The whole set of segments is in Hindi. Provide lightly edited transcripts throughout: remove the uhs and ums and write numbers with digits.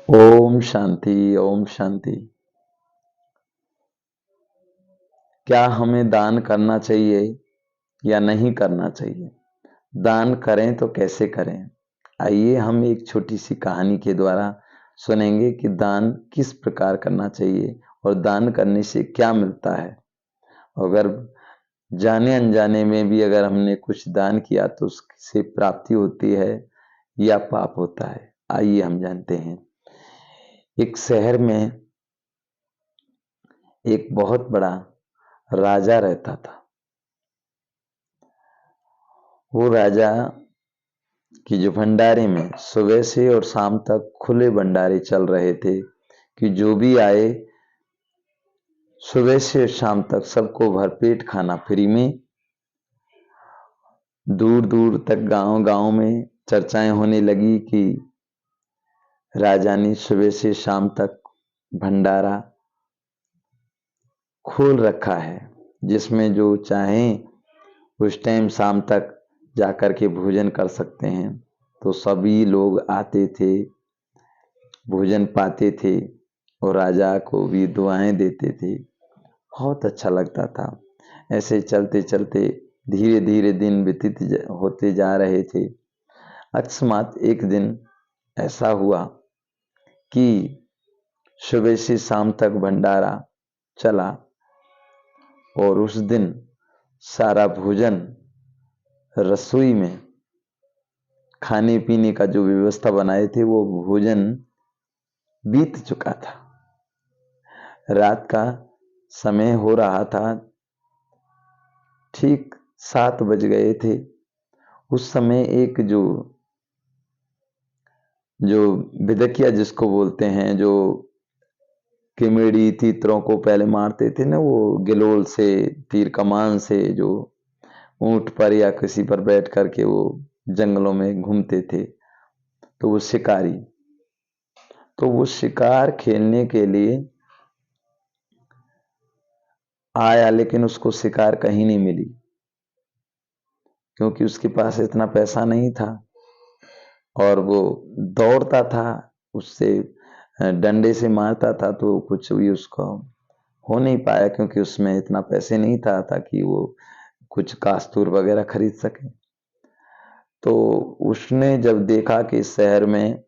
ओम शांति। ओम शांति। क्या हमें दान करना चाहिए या नहीं करना चाहिए? दान करें तो कैसे करें? आइए हम एक छोटी सी कहानी के द्वारा सुनेंगे कि दान किस प्रकार करना चाहिए और दान करने से क्या मिलता है। अगर जाने अनजाने में भी अगर हमने कुछ दान किया तो उससे प्राप्ति होती है या पाप होता है। आइए हम जानते हैं। एक शहर में एक बहुत बड़ा राजा रहता था। वो राजा की जो भंडारे में सुबह से और शाम तक खुले भंडारे चल रहे थे कि जो भी आए सुबह से शाम तक सबको भरपेट खाना फ्री में। दूर दूर तक गांव गांव में चर्चाएं होने लगी कि राजा ने सुबह से शाम तक भंडारा खोल रखा है, जिसमें जो चाहें उस टाइम शाम तक जाकर के भोजन कर सकते हैं। तो सभी लोग आते थे, भोजन पाते थे और राजा को भी दुआएं देते थे। बहुत अच्छा लगता था। ऐसे चलते चलते धीरे धीरे दिन व्यतीत होते जा रहे थे। अकस्मात एक दिन ऐसा हुआ कि सुबह से शाम तक भंडारा चला और उस दिन सारा भोजन रसोई में खाने पीने का जो व्यवस्था बनाए थे वो भोजन बीत चुका था। रात का समय हो रहा था, ठीक 7 बज गए थे। उस समय एक जो जो बिदकिया जिसको बोलते हैं, जो किमेड़ी तीतरों को पहले मारते थे ना, वो गिलोल से तीर कमान से जो ऊंट पर या किसी पर बैठ करके वो जंगलों में घूमते थे, तो वो शिकारी। तो वो शिकार खेलने के लिए आया, लेकिन उसको शिकार कहीं नहीं मिली, क्योंकि उसके पास इतना पैसा नहीं था और वो दौड़ता था, उससे डंडे से मारता था तो कुछ भी उसको हो नहीं पाया, क्योंकि उसमें इतना पैसे नहीं था ताकि वो कुछ कास्तूर वगैरह खरीद सके। तो उसने जब देखा कि इस शहर में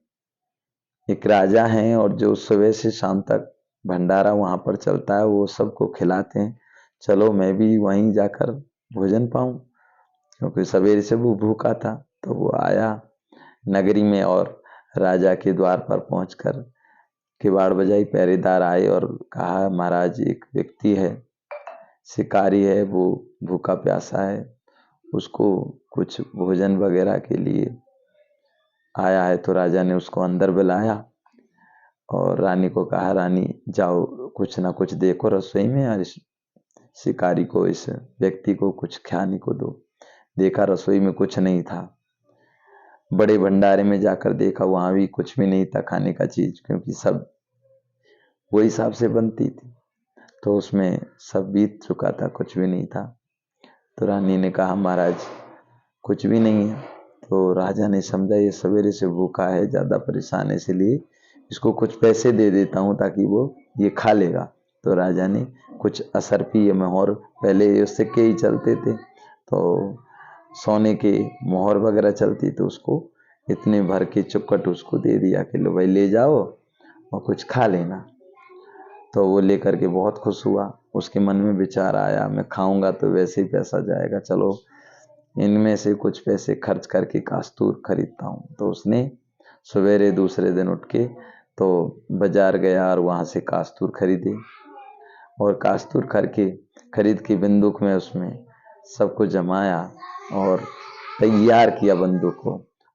एक राजा हैं और जो सुबह से शाम तक भंडारा वहां पर चलता है, वो सबको खिलाते हैं, चलो मैं भी वहीं जाकर भोजन पाऊं, क्योंकि सवेरे से वो भूखा था। तो वो आया नगरी में और राजा के द्वार पर पहुंचकर किवाड़ बजाई। पहरेदार आए और कहा, महाराज एक व्यक्ति है, शिकारी है, वो भूखा प्यासा है, उसको कुछ भोजन वगैरह के लिए आया है। तो राजा ने उसको अंदर बुलाया और रानी को कहा, रानी जाओ कुछ ना कुछ देखो रसोई में और इस शिकारी को, इस व्यक्ति को कुछ खाने को दो। देखा रसोई में कुछ नहीं था। बड़े भंडारे में जाकर देखा, वहां भी कुछ भी नहीं था खाने का चीज, क्योंकि सब वो हिसाब से बनती थी। तो उसमें सब बीत चुका था, कुछ भी नहीं था। तो रानी ने कहा, महाराज कुछ भी नहीं है। तो राजा ने समझा ये सवेरे से भूखा है, ज्यादा परेशान है, इसलिए इसको कुछ पैसे दे देता हूँ ताकि वो ये खा लेगा। तो राजा ने कुछ असरपी मोहर, पहले ये सिक्के ही चलते थे, तो सोने के मोहर वगैरह चलती, तो उसको इतने भर के चुक्कट उसको दे दिया कि लो भाई ले जाओ और कुछ खा लेना। तो वो लेकर के बहुत खुश हुआ। उसके मन में विचार आया, मैं खाऊंगा तो वैसे ही पैसा जाएगा, चलो इनमें से कुछ पैसे खर्च करके कास्तूर खरीदता हूँ। तो उसने सवेरे दूसरे दिन उठ के तो बाजार गया और वहां से कास्तूर खरीदे और कास्तूर खरीद के बंदूक में उसमें सबको जमाया और तैयार किया बंदूक को।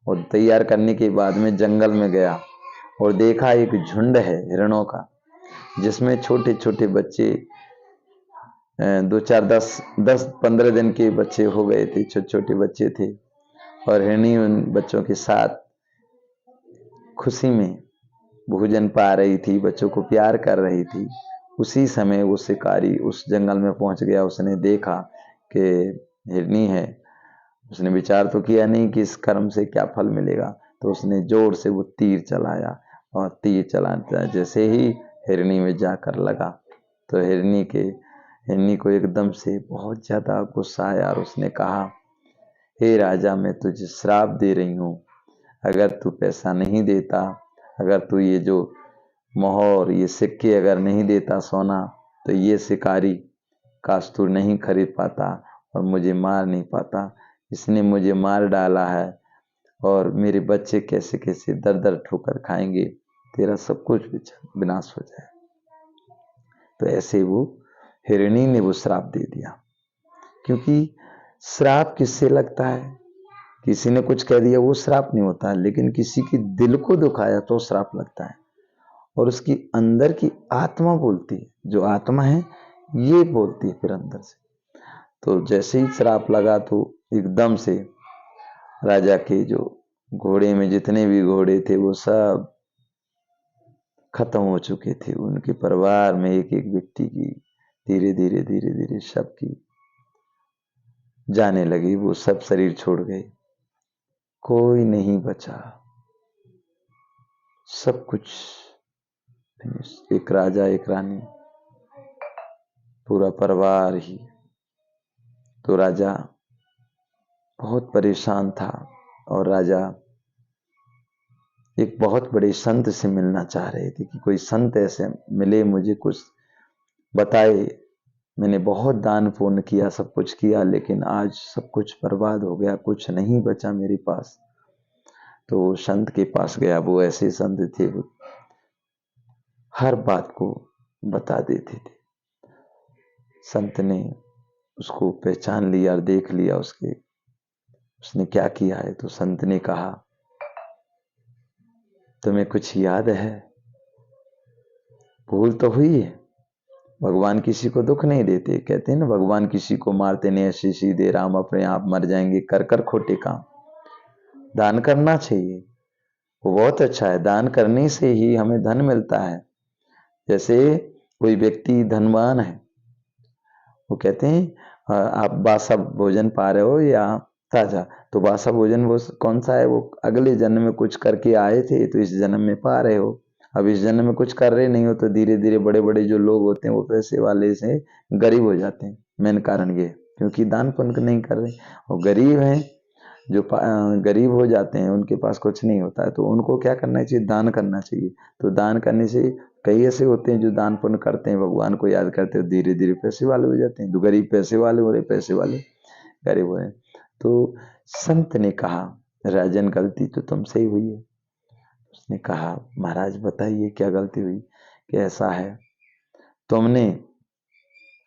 और तैयार करने के बाद में जंगल में गया और देखा एक झुंड है हिरणों का, जिसमें छोटे छोटे बच्चे, 2 4 10 10 15 दिन के बच्चे हो गए थे, छोटे छोटे बच्चे थे। और हिरनी उन बच्चों के साथ खुशी में भोजन पा रही थी, बच्चों को प्यार कर रही थी। उसी समय वो शिकारी उस जंगल में पहुंच गया। उसने देखा कि हिरनी है। उसने विचार तो किया नहीं कि इस कर्म से क्या फल मिलेगा, तो उसने जोर से वो तीर चलाया और तीर चलाता, जैसे ही हिरनी में जाकर लगा तो हिरनी को एकदम से बहुत ज्यादा गुस्सा आया और उसने कहा, हे राजा, मैं तुझे श्राप दे रही हूँ, अगर तू पैसा नहीं देता, अगर तू ये जो मोहर, ये सिक्के अगर नहीं देता सोना, तो ये शिकारी कास्तूर नहीं खरीद पाता और मुझे मार नहीं पाता। इसने मुझे मार डाला है और मेरे बच्चे कैसे कैसे दर दर ठोकर खाएंगे, तेरा सब कुछ विनाश हो जाए। तो ऐसे वो हिरणी ने वो श्राप दे दिया। क्योंकि श्राप किससे लगता है? किसी ने कुछ कह दिया वो श्राप नहीं होता, लेकिन किसी के दिल को दुखाया तो श्राप लगता है। और उसकी अंदर की आत्मा बोलती है, जो आत्मा है ये बोलती है फिर अंदर से। तो जैसे ही श्राप लगा तो एकदम से राजा के जो घोड़े में जितने भी घोड़े थे वो सब खत्म हो चुके थे। उनके परिवार में एक एक व्यक्ति की धीरे धीरे सबकी जाने लगी, वो सब शरीर छोड़ गए, कोई नहीं बचा, सब कुछ फिनिश। एक राजा एक रानी, पूरा परिवार ही। तो राजा बहुत परेशान था और राजा एक बहुत बड़े संत से मिलना चाह रहे थे कि कोई संत ऐसे मिले, मुझे कुछ बताए। मैंने बहुत दान पुण्य किया, सब कुछ किया, लेकिन आज सब कुछ बर्बाद हो गया, कुछ नहीं बचा मेरे पास। तो वो संत के पास गया। वो ऐसे संत थे, वो हर बात को बता देते थे। संत ने उसको पहचान लिया और देख लिया उसने क्या किया है। तो संत ने कहा, तुम्हें कुछ याद है? भूल तो हुई है, भगवान किसी को दुख नहीं देते। कहते हैं ना, भगवान किसी को मारते नहीं, ऐसे सीधे राम अपने आप मर जाएंगे कर कर खोटे काम। दान करना चाहिए, वो बहुत अच्छा है। दान करने से ही हमें धन मिलता है। जैसे कोई व्यक्ति धनवान है, वो कहते हैं आप बासा भोजन पा रहे हो या ताजा, तो बासा भोजन वो कौन सा है? वो अगले जन्म में कुछ करके आए थे तो इस जन्म में पा रहे हो। अब इस जन्म में कुछ कर रहे नहीं हो तो धीरे धीरे बड़े बड़े जो लोग होते हैं वो पैसे वाले से गरीब हो जाते हैं। मेन कारण ये, क्योंकि दान पुण्य नहीं कर रहे। और गरीब हैं जो गरीब हो जाते हैं, उनके पास कुछ नहीं होता है, तो उनको क्या करना चाहिए? दान करना चाहिए। तो दान करने से कई ऐसे होते हैं जो दान पुण्य करते हैं, भगवान को याद करते हैं, धीरे धीरे पैसे वाले हो जाते हैं। तो गरीब पैसे वाले हो रहे, पैसे वाले गरीब हो रहे। तो संत ने कहा, राजन गलती तो तुमसे ही हुई है। उसने कहा, महाराज बताइए क्या गलती हुई? कि ऐसा है, तुमने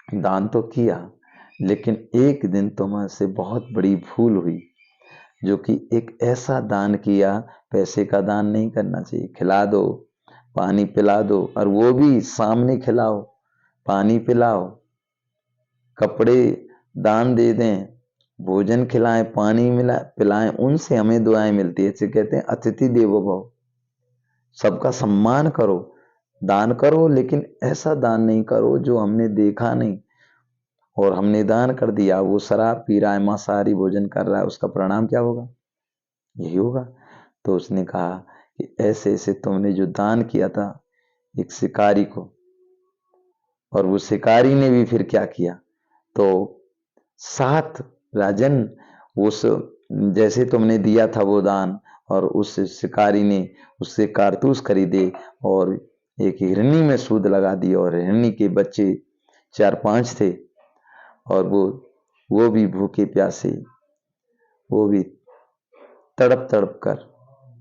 दान तो किया, लेकिन एक दिन तुमसे बहुत बड़ी भूल हुई, जो कि एक ऐसा दान किया, पैसे का दान नहीं करना चाहिए। खिला दो, पानी पिला दो, और वो भी सामने खिलाओ, पानी पिलाओ, कपड़े दान दे दें, भोजन खिलाएं, पानी पिलाएं, उनसे हमें दुआएं मिलती है। इसे कहते हैं अतिथि देवो भव। सबका सम्मान करो, दान करो, लेकिन ऐसा दान नहीं करो जो हमने देखा नहीं और हमने दान कर दिया। वो शराब पी रहा है, मांसाहारी भोजन कर रहा है, उसका परिणाम क्या होगा? यही होगा। तो उसने कहा कि ऐसे ऐसे तुमने जो दान किया था एक शिकारी को, और वो शिकारी ने भी फिर क्या किया? तो 7 राजन, उस जैसे तुमने दिया था वो दान, और उस शिकारी ने उससे कारतूस खरीदे और एक हिरनी में सूद लगा दी, और हिरनी के बच्चे 4-5 थे, और वो भी भूखे प्यासे, वो भी तड़प तड़प कर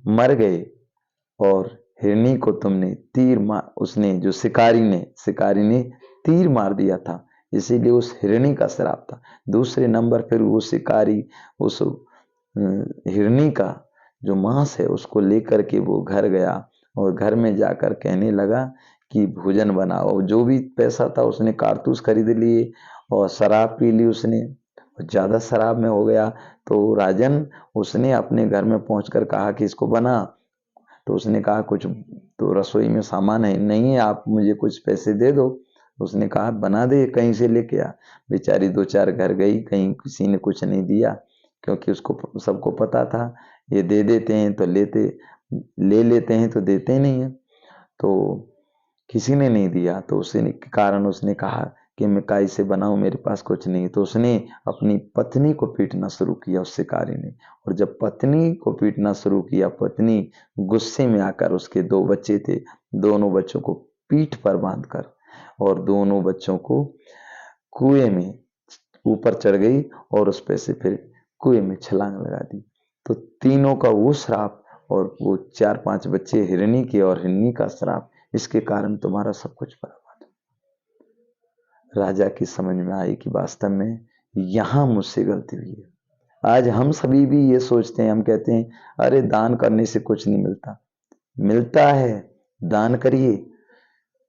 मर गए। और हिरनी को तुमने तीर मार, उसने जो शिकारी ने तीर मार दिया था, इसीलिए उस हिरनी का श्राप था। दूसरे नंबर फिर वो शिकारी उस हिरनी का जो मांस है उसको लेकर के वो घर गया, और घर में जाकर कहने लगा कि भोजन बनाओ। जो भी पैसा था उसने कारतूस खरीद लिए और शराब पी ली उसने, ज्यादा शराब में हो गया। तो राजन, उसने अपने घर में पहुंचकर कहा कि इसको बना। तो उसने कहा, कुछ तो रसोई में सामान है नहीं है, आप मुझे कुछ पैसे दे दो। उसने कहा, बना दे, कहीं से लेके आ। बेचारी 2-4 घर गई, कहीं किसी ने कुछ नहीं दिया, क्योंकि उसको सबको पता था ये दे देते हैं तो लेते, ले लेते हैं तो देते नहीं है। तो किसी ने नहीं दिया, तो उसी के कारण उसने कहा कि मैं काई से बनाऊं, मेरे पास कुछ नहीं। तो उसने अपनी पत्नी को पीटना शुरू किया उस शिकारी ने। और जब पत्नी को पीटना शुरू किया, पत्नी गुस्से में आकर, उसके 2 बच्चे थे, दोनों बच्चों को पीठ पर बांधकर और दोनों बच्चों को कुएं में ऊपर चढ़ गई और उस पे से फिर कुएं में छलांग लगा दी। तो तीनों का वो श्राप और वो 4-5 बच्चे हिरणी के और हिरणी का श्राप, इसके कारण तुम्हारा सब कुछ बर्बाद। राजा की समझ में आई कि वास्तव में यहां मुझसे गलती हुई है। आज हम सभी भी ये सोचते हैं, हम कहते हैं अरे दान करने से कुछ नहीं मिलता। मिलता है, दान करिए।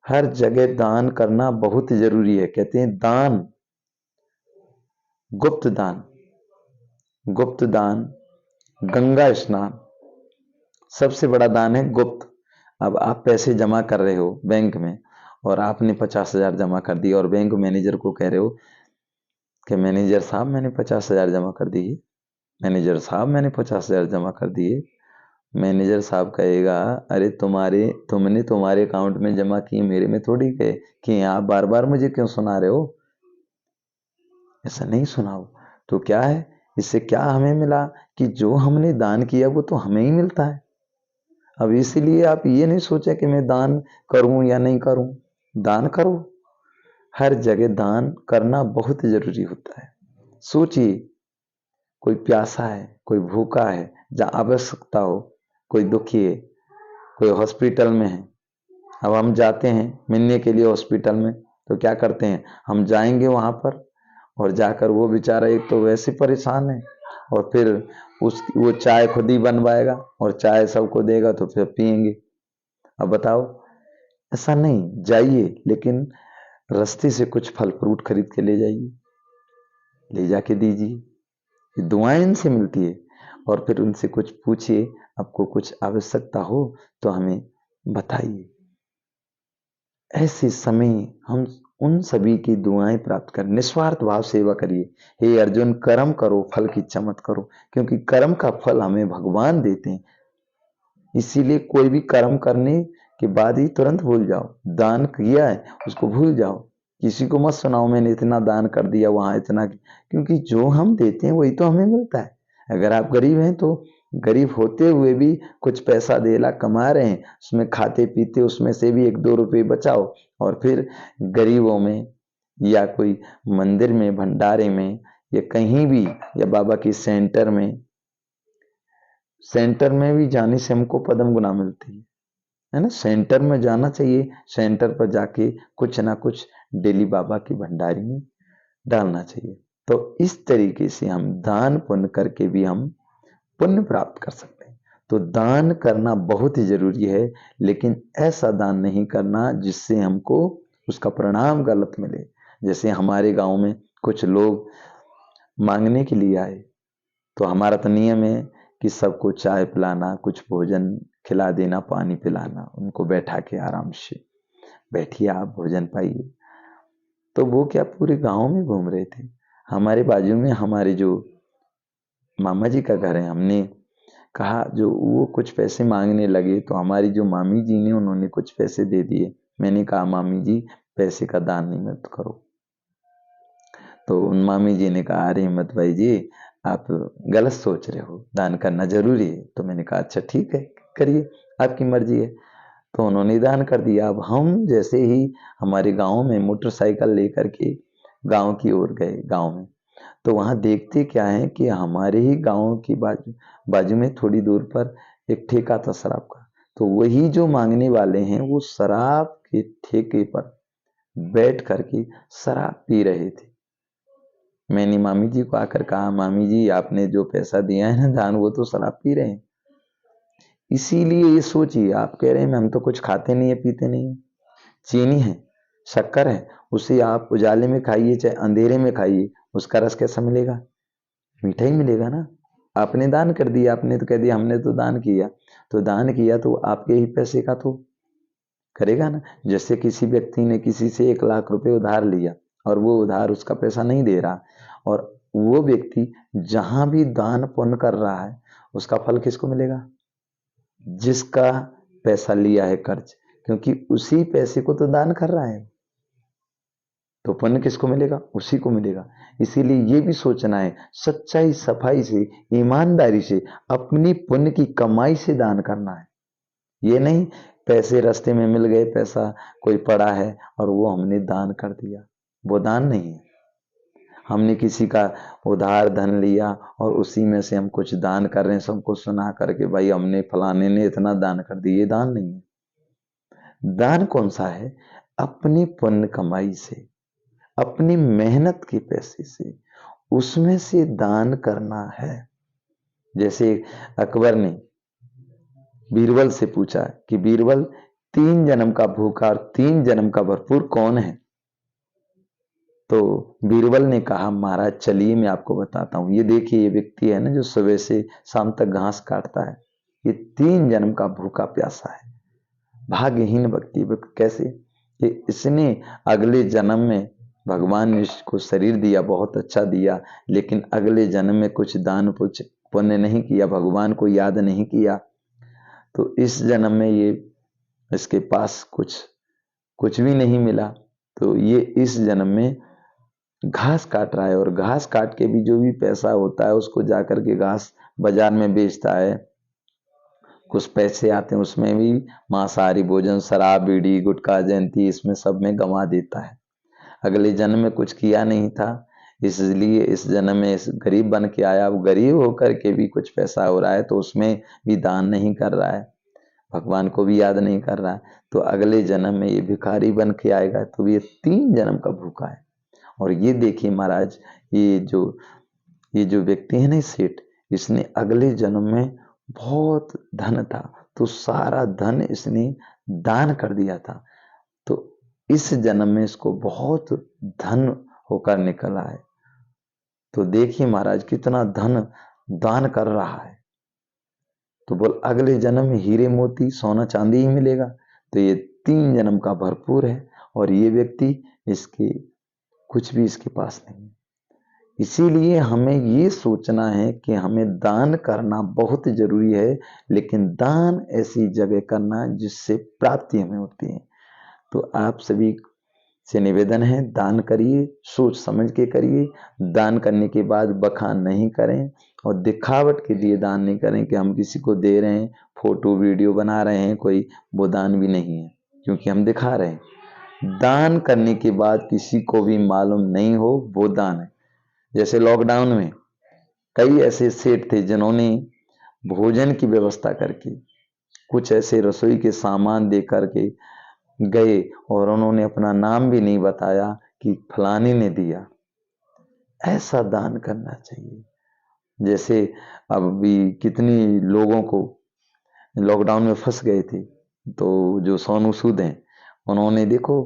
हर जगह दान करना बहुत जरूरी है। कहते हैं दान, गुप्त दान, गुप्त दान, गंगा स्नान, सबसे बड़ा दान है गुप्त। अब आप पैसे जमा कर रहे हो बैंक में और आपने 50,000 जमा कर दिए और बैंक मैनेजर को कह रहे हो कि मैनेजर साहब मैंने 50,000 जमा कर दिए, मैनेजर साहब मैंने 50,000 जमा कर दिए। मैनेजर साहब कहेगा अरे तुमने तुम्हारे अकाउंट में जमा किए, मेरे में थोड़ी गए कि आप बार बार मुझे क्यों सुना रहे हो। ऐसा नहीं सुनाओ। तो क्या है, इससे क्या हमें मिला कि जो हमने दान किया वो तो हमें ही मिलता है। अब इसीलिए आप ये नहीं सोचे कि मैं दान करूं या नहीं करूं। दान करो, हर जगह दान करना बहुत जरूरी होता है। सोचिए, कोई प्यासा है, कोई भूखा है, जहां आवश्यकता हो, कोई दुखी है, कोई हॉस्पिटल में है। अब हम जाते हैं मिलने के लिए हॉस्पिटल में, तो क्या करते हैं, हम जाएंगे वहां पर और जाकर वो बेचारा एक तो वैसे परेशान है और फिर वो चाय खुद ही बनवाएगा और चाय सबको देगा तो फिर पियेंगे। अब बताओ, ऐसा नहीं, जाइए लेकिन रास्ते से कुछ फल फ्रूट खरीद के ले जाइए, ले जाके दीजिए। ये दुआएं इनसे मिलती है। और फिर उनसे कुछ पूछिए, आपको कुछ आवश्यकता हो तो हमें बताइए। ऐसे समय हम उन सभी की दुआएं प्राप्त कर निस्वार्थ भाव सेवा करिए। हे अर्जुन, कर्म करो, फल की इच्छा मत करो, क्योंकि कर्म का फल हमें भगवान देते हैं। इसीलिए कोई भी कर्म करने के बाद ही तुरंत भूल जाओ। दान किया है उसको भूल जाओ, किसी को मत सुनाओ मैंने इतना दान कर दिया वहां इतना, क्योंकि जो हम देते हैं वही तो हमें मिलता है। अगर आप गरीब हैं तो गरीब होते हुए भी कुछ पैसा 1.5 लाख कमा रहे हैं, उसमें खाते पीते उसमें से भी 1-2 रुपए बचाओ और फिर गरीबों में या कोई मंदिर में, भंडारे में या कहीं भी, या बाबा की सेंटर में, सेंटर में भी जाने से हमको पद्म गुना मिलती है ना। सेंटर में जाना चाहिए, सेंटर पर जाके कुछ ना कुछ डेली बाबा की भंडारी में डालना चाहिए। तो इस तरीके से हम दान पुण्य करके भी हम पुण्य प्राप्त कर सकते हैं। तो दान करना बहुत ही जरूरी है, लेकिन ऐसा दान नहीं करना जिससे हमको उसका परिणाम गलत मिले। जैसे हमारे गांव में कुछ लोग मांगने के लिए आए, तो हमारा तो नियम है कि सबको चाय पिलाना, कुछ भोजन खिला देना, पानी पिलाना, उनको बैठा के आराम से बैठिए आप भोजन पाइए। तो वो क्या पूरे गांव में घूम रहे थे। हमारे बाजू में हमारे जो मामा जी का घर है, हमने कहा, जो वो कुछ पैसे मांगने लगे तो हमारी जो मामी जी ने उन्होंने कुछ पैसे दे दिए। मैंने कहा मामी जी पैसे का दान नहीं मत करो। तो उन मामी जी ने कहा अरे हिम्मत भाई जी आप गलत सोच रहे हो, दान करना जरूरी है। तो मैंने कहा अच्छा ठीक है, करिए, आपकी मर्जी है। तो उन्होंने दान कर दिया। अब हम जैसे ही हमारे गांव में मोटरसाइकिल लेकर के गांव की ओर गए, गांव में, तो वहां देखते क्या है कि हमारे ही गांव की बाजू में थोड़ी दूर पर एक ठेका था शराब का। तो वही जो मांगने वाले हैं वो शराब के ठेके पर बैठ करके शराब पी रहे थे। मैंने मामी जी को आकर कहा मामी जी आपने जो पैसा दिया है ना दान, वो तो शराब पी रहे हैं। इसीलिए ये सोचिए, आप कह रहे हैं हम तो कुछ खाते नहीं है पीते नहीं है, चीनी है, शक्कर है, उसे आप उजाले में खाइए चाहे अंधेरे में खाइए, उसका रस कैसा मिलेगा, मीठा ही मिलेगा ना। आपने दान कर दिया, आपने तो कह दिया हमने तो दान किया, तो दान किया तो आपके ही पैसे का तो करेगा ना। जैसे किसी व्यक्ति ने किसी से 1 लाख रुपए उधार लिया और वो उधार उसका पैसा नहीं दे रहा, और वो व्यक्ति जहां भी दान पुण्य कर रहा है उसका फल किसको मिलेगा, जिसका पैसा लिया है कर्ज, क्योंकि उसी पैसे को तो दान कर रहा है, तो पुण्य किसको मिलेगा? उसी को मिलेगा। इसीलिए ये भी सोचना है, सच्चाई, सफाई से, ईमानदारी से, अपनी पुण्य की कमाई से दान करना है। ये नहीं पैसे रास्ते में मिल गए, पैसा कोई पड़ा है और वो हमने दान कर दिया, वो दान नहीं है। हमने किसी का उधार धन लिया और उसी में से हम कुछ दान कर रहे हैं, सबको सुना करके भाई हमने फलाने ने इतना दान कर दिया, ये दान नहीं है। दान कौन सा है? अपनी पुण्य कमाई से, अपनी मेहनत के पैसे से, उसमें से दान करना है। जैसे अकबर ने बीरबल से पूछा कि बीरबल, 3 जन्म का भूखा और 3 जन्म का भरपूर कौन है? तो बीरबल ने कहा, महाराज चलिए मैं आपको बताता हूं। ये देखिए, ये व्यक्ति है ना जो सुबह से शाम तक घास काटता है, ये 3 जन्म का भूखा प्यासा है, भाग्यहीन व्यक्ति। कैसे कि इसने अगले जन्म में, भगवान ने इसको शरीर दिया, बहुत अच्छा दिया, लेकिन अगले जन्म में कुछ दान पुण्य नहीं किया, भगवान को याद नहीं किया, तो इस जन्म में ये इसके पास कुछ भी नहीं मिला। तो ये इस जन्म में घास काट रहा है, और घास काट के भी जो भी पैसा होता है उसको जाकर के घास बाजार में बेचता है। कुछ पैसे आते हैं उसमें भी मांसाहारी भोजन, शराब, बीड़ी, गुटखा, जयंती, इसमें सब में गंवा देता है। अगले जन्म में कुछ किया नहीं था, इसलिए इस जन्म में इस गरीब बन के आया, वो गरीब होकर के भी कुछ पैसा हो रहा है तो उसमें भी दान नहीं कर रहा है, भगवान को भी याद नहीं कर रहा है, तो अगले जन्म में ये भिखारी बन के आएगा। तो ये 3 जन्म का भूखा है। और ये देखिए महाराज, ये जो व्यक्ति है ना सेठ, इसने अगले जन्म में बहुत धन था, तो सारा धन इसने दान कर दिया था, तो इस जन्म में इसको बहुत धन होकर निकला है। तो देखिए महाराज कितना धन दान कर रहा है। तो बोल अगले जन्म में हीरे मोती सोना चांदी ही मिलेगा। तो ये 3 जन्म का भरपूर है, और ये व्यक्ति इसके कुछ भी इसके पास नहीं। इसीलिए हमें ये सोचना है कि हमें दान करना बहुत जरूरी है, लेकिन दान ऐसी जगह करना जिससे प्राप्ति हमें होती है। तो आप सभी से निवेदन है, दान करिए, सोच समझ के करिए। दान करने के बाद बखान नहीं करें, और दिखावट के लिए दान नहीं करें कि हम किसी को दे रहे हैं, फोटो वीडियो बना रहे हैं, कोई वो दान भी नहीं है, क्योंकि हम दिखा रहे हैं। दान करने के बाद किसी को भी मालूम नहीं हो, वो दान है। जैसे लॉकडाउन में कई ऐसे सेठ थे जिन्होंने भोजन की व्यवस्था करके कुछ ऐसे रसोई के सामान दे करके गए, और उन्होंने अपना नाम भी नहीं बताया कि फलाने ने दिया। ऐसा दान करना चाहिए। जैसे अब भी कितनी लोगों को लॉकडाउन में फंस गए थे, तो जो सोनू सूद हैं उन्होंने देखो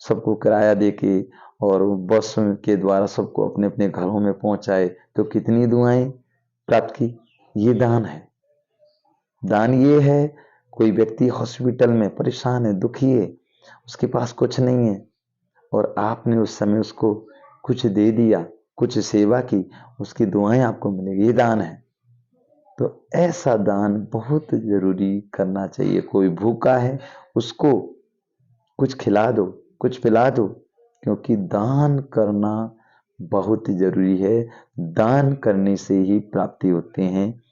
सबको किराया दे के और बस के द्वारा सबको अपने अपने घरों में पहुंचाए, तो कितनी दुआएं प्राप्त की। ये दान है। दान ये है, कोई व्यक्ति हॉस्पिटल में परेशान है, दुखी है, उसके पास कुछ नहीं है, और आपने उस समय उसको कुछ दे दिया, कुछ सेवा की, उसकी दुआएं आपको मिलेगी, ये दान है। तो ऐसा दान बहुत जरूरी करना चाहिए। कोई भूखा है उसको कुछ खिला दो, कुछ पिला दो, क्योंकि दान करना बहुत जरूरी है। दान करने से ही प्राप्ति होते हैं।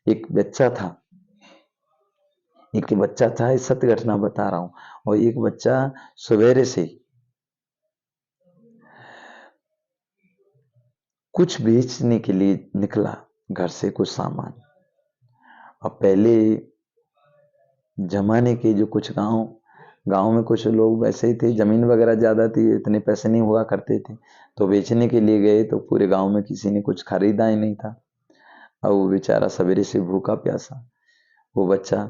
एक बच्चा था, इस सत्य घटना बता रहा हूं। और एक बच्चा सवेरे से कुछ बेचने के लिए निकला घर से, कुछ सामान। अब पहले जमाने के जो कुछ गांव में कुछ लोग वैसे ही थे, जमीन वगैरह ज्यादा थी, इतने पैसे नहीं हुआ करते थे, तो बेचने के लिए गए, तो पूरे गांव में किसी ने कुछ खरीदा ही नहीं था। अब वो बेचारा सवेरे से भूखा प्यासा, वो बच्चा,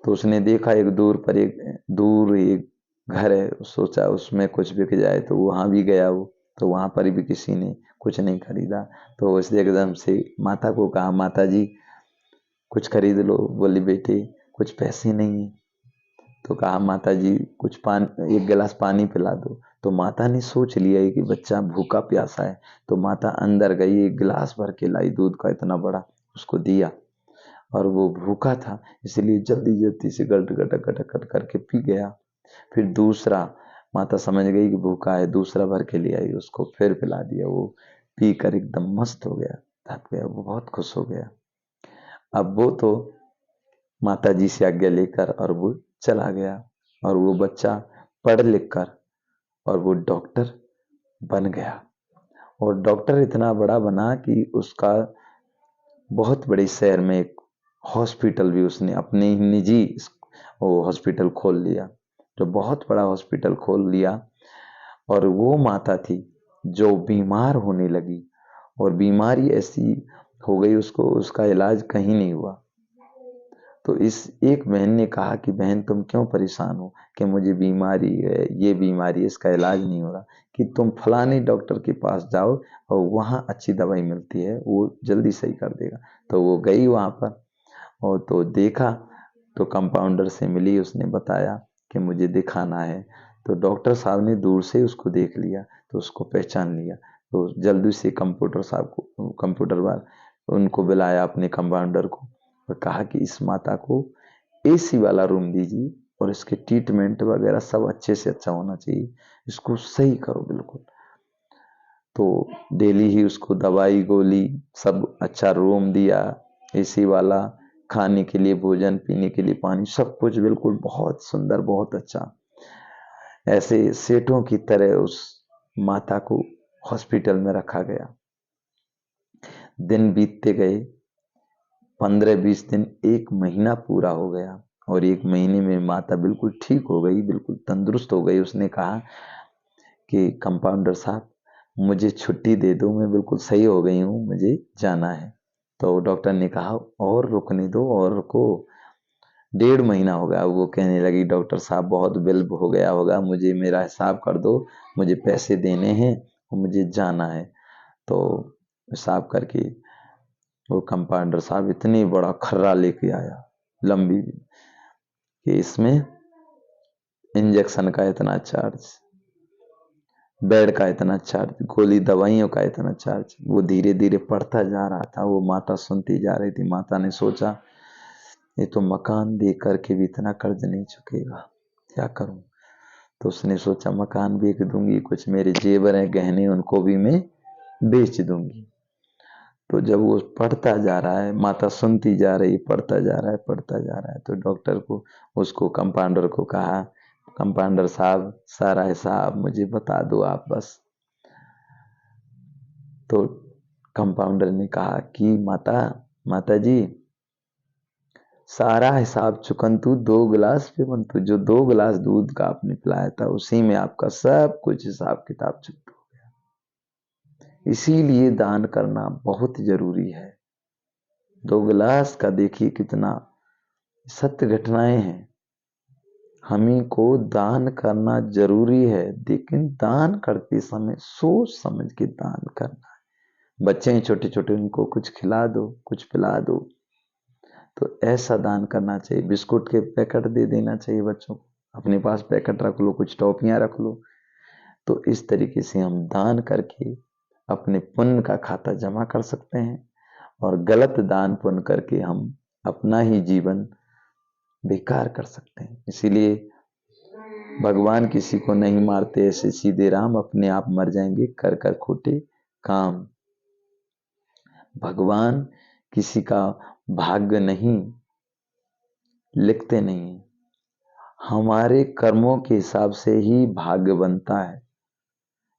तो उसने देखा एक दूर एक घर है, सोचा उसमें कुछ बिक जाए, तो वहां भी गया वो, तो वहां पर भी किसी ने कुछ नहीं खरीदा। तो उसने एकदम से माता को कहा, माता जी कुछ खरीद लो। बोली बेटे कुछ पैसे नहीं है। तो कहा माता जी कुछ पानी, एक गिलास पानी पिला दो। तो माता ने सोच लिया कि बच्चा भूखा प्यासा है, तो माता अंदर गई, एक गिलास भर के लाई दूध का इतना बड़ा, उसको दिया। और वो भूखा था, इसलिए जल्दी जल्दी से गट गट गट गट करके पी गया। फिर दूसरा, माता समझ गई कि भूखा है, दूसरा भर के ले आई, उसको फिर पिला दिया। वो पी कर एकदम मस्त हो गया, थक गया, वो बहुत खुश हो गया। अब वो तो माता जी से आज्ञा लेकर और वो चला गया, और वो बच्चा पढ़ लिख कर और वो डॉक्टर बन गया। और डॉक्टर इतना बड़ा बना कि उसका बहुत बड़े शहर में एक हॉस्पिटल भी उसने अपने ही निजी वो हॉस्पिटल खोल लिया, जो बहुत बड़ा हॉस्पिटल खोल लिया। और वो माता थी जो बीमार होने लगी, और बीमारी ऐसी हो गई उसको, उसका इलाज कहीं नहीं हुआ। तो इस एक बहन ने कहा कि बहन तुम क्यों परेशान हो, कि मुझे बीमारी है, ये बीमारी है, इसका इलाज नहीं हो रहा, कि तुम फलाने डॉक्टर के पास जाओ और वहाँ अच्छी दवाई मिलती है, वो जल्दी सही कर देगा। तो वो गई वहाँ पर, और तो देखा, तो कंपाउंडर से मिली, उसने बताया कि मुझे दिखाना है। तो डॉक्टर साहब ने दूर से उसको देख लिया, तो उसको पहचान लिया। तो जल्दी से कंप्यूटर साहब को, कंप्यूटर वाला, उनको बुलाया अपने कंपाउंडर को, और कहा कि इस माता को एसी वाला रूम दीजिए, और इसके ट्रीटमेंट वगैरह सब अच्छे से अच्छा होना चाहिए, इसको सही करो बिल्कुल। तो डेली ही उसको दवाई गोली सब अच्छा रूम दिया, एसी वाला, खाने के लिए भोजन, पीने के लिए पानी, सब कुछ बिल्कुल बहुत सुंदर, बहुत अच्छा। ऐसे सेठों की तरह उस माता को हॉस्पिटल में रखा गया। दिन बीतते गए, 15-20 दिन, 1 महीना पूरा हो गया, और 1 महीने में माता बिल्कुल ठीक हो गई, बिल्कुल तंदुरुस्त हो गई। उसने कहा कि कंपाउंडर साहब मुझे छुट्टी दे दो, मैं बिल्कुल सही हो गई हूँ, मुझे जाना है। तो डॉक्टर ने कहा और रुकने दो, और रुको, 1.5 महीना हो गया। वो कहने लगी डॉक्टर साहब बहुत बिल हो गया होगा, मुझे मेरा हिसाब कर दो, मुझे पैसे देने हैं और मुझे जाना है। तो हिसाब करके वो कंपाउंडर साहब इतनी बड़ा खर्रा लेके आया, लंबी, कि इसमें इंजेक्शन का इतना चार्ज, बेड का इतना चार्ज, गोली दवाइयों का इतना चार्ज। वो धीरे धीरे पढ़ता जा रहा था, वो माता सुनती जा रही थी। माता ने सोचा ये तो मकान दे करके भी इतना कर्ज नहीं चुकेगा, क्या करूं। तो उसने सोचा मकान बेच दूंगी, कुछ मेरे जेवर हैं गहने, उनको भी मैं बेच दूंगी। तो जब वो पढ़ता जा रहा है, माता सुनती जा रही, पढ़ता जा रहा है, पढ़ता जा रहा है, तो डॉक्टर को, उसको कंपाउंडर को कहा, कंपाउंडर साहब सारा हिसाब मुझे बता दो आप बस। तो कंपाउंडर ने कहा कि माता जी सारा हिसाब चुकंतु 2 गिलास पिबंतु, जो 2 गिलास दूध का आपने पिलाया था उसी में आपका सब कुछ हिसाब किताब चुकता हो गया। इसीलिए दान करना बहुत जरूरी है। 2 गिलास का देखिए कितना सत्य घटनाएं हैं। हमें को दान करना जरूरी है, लेकिन दान करते समय सोच समझ के दान करना है। बच्चे हैं छोटे छोटे, उनको कुछ खिला दो, कुछ पिला दो, तो ऐसा दान करना चाहिए। बिस्कुट के पैकेट दे देना चाहिए बच्चों को, अपने पास पैकेट रख लो, कुछ टॉफियां रख लो। तो इस तरीके से हम दान करके अपने पुण्य का खाता जमा कर सकते हैं, और गलत दान पुण्य करके हम अपना ही जीवन बेकार कर सकते हैं। इसीलिए भगवान किसी को नहीं मारते, ऐसे सीधे राम, अपने आप मर जाएंगे कर कर खोटे काम। भगवान किसी का भाग्य नहीं लिखते नहीं, हमारे कर्मों के हिसाब से ही भाग्य बनता है।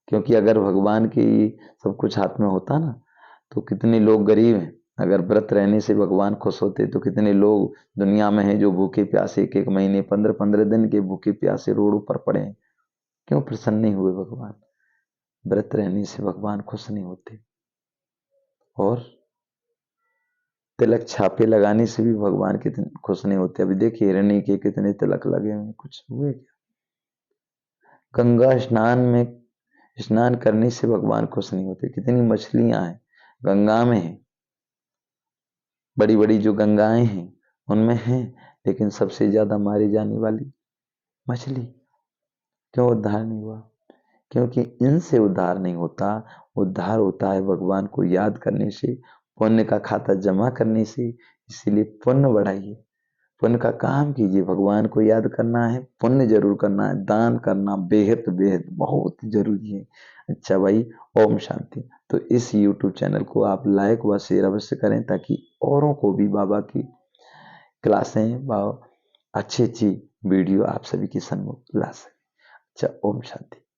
क्योंकि अगर भगवान की सब कुछ हाथ में होता ना, तो कितने लोग गरीब हैं, अगर व्रत रहने से भगवान खुश होते तो कितने लोग दुनिया में हैं जो भूखे प्यासे 1-1 महीने 15-15 दिन के भूखे प्यासे रोडों पर पड़े हैं। क्यों प्रसन्न नहीं हुए भगवान? व्रत रहने से भगवान खुश नहीं होते, और तिलक छापे लगाने से भी भगवान कितने खुश नहीं होते। अभी देखिए हिरणी के कितने तिलक लगे हुए, कुछ हुए क्या? गंगा स्नान में स्नान करने से भगवान खुश नहीं होते। कितनी मछलियां हैं गंगा में है, बड़ी बड़ी जो गंगाएं हैं उनमें हैं, लेकिन सबसे ज्यादा मारी जाने वाली मछली। क्यों उद्धार नहीं हुआ? क्योंकि इनसे उद्धार नहीं होता। उद्धार होता है भगवान को याद करने से, पुण्य का खाता जमा करने से। इसीलिए पुण्य बढ़ाइए, पुण्य का काम कीजिए, भगवान को याद करना है, पुण्य जरूर करना है, दान करना बेहद बेहद बहुत जरूरी है। अच्छा भाई, ओम शांति। तो इस YouTube चैनल को आप लाइक व शेयर अवश्य करें ताकि औरों को भी बाबा की क्लासें व अच्छी अच्छी वीडियो आप सभी के सन्मुख ला सकें। अच्छा, ओम शांति।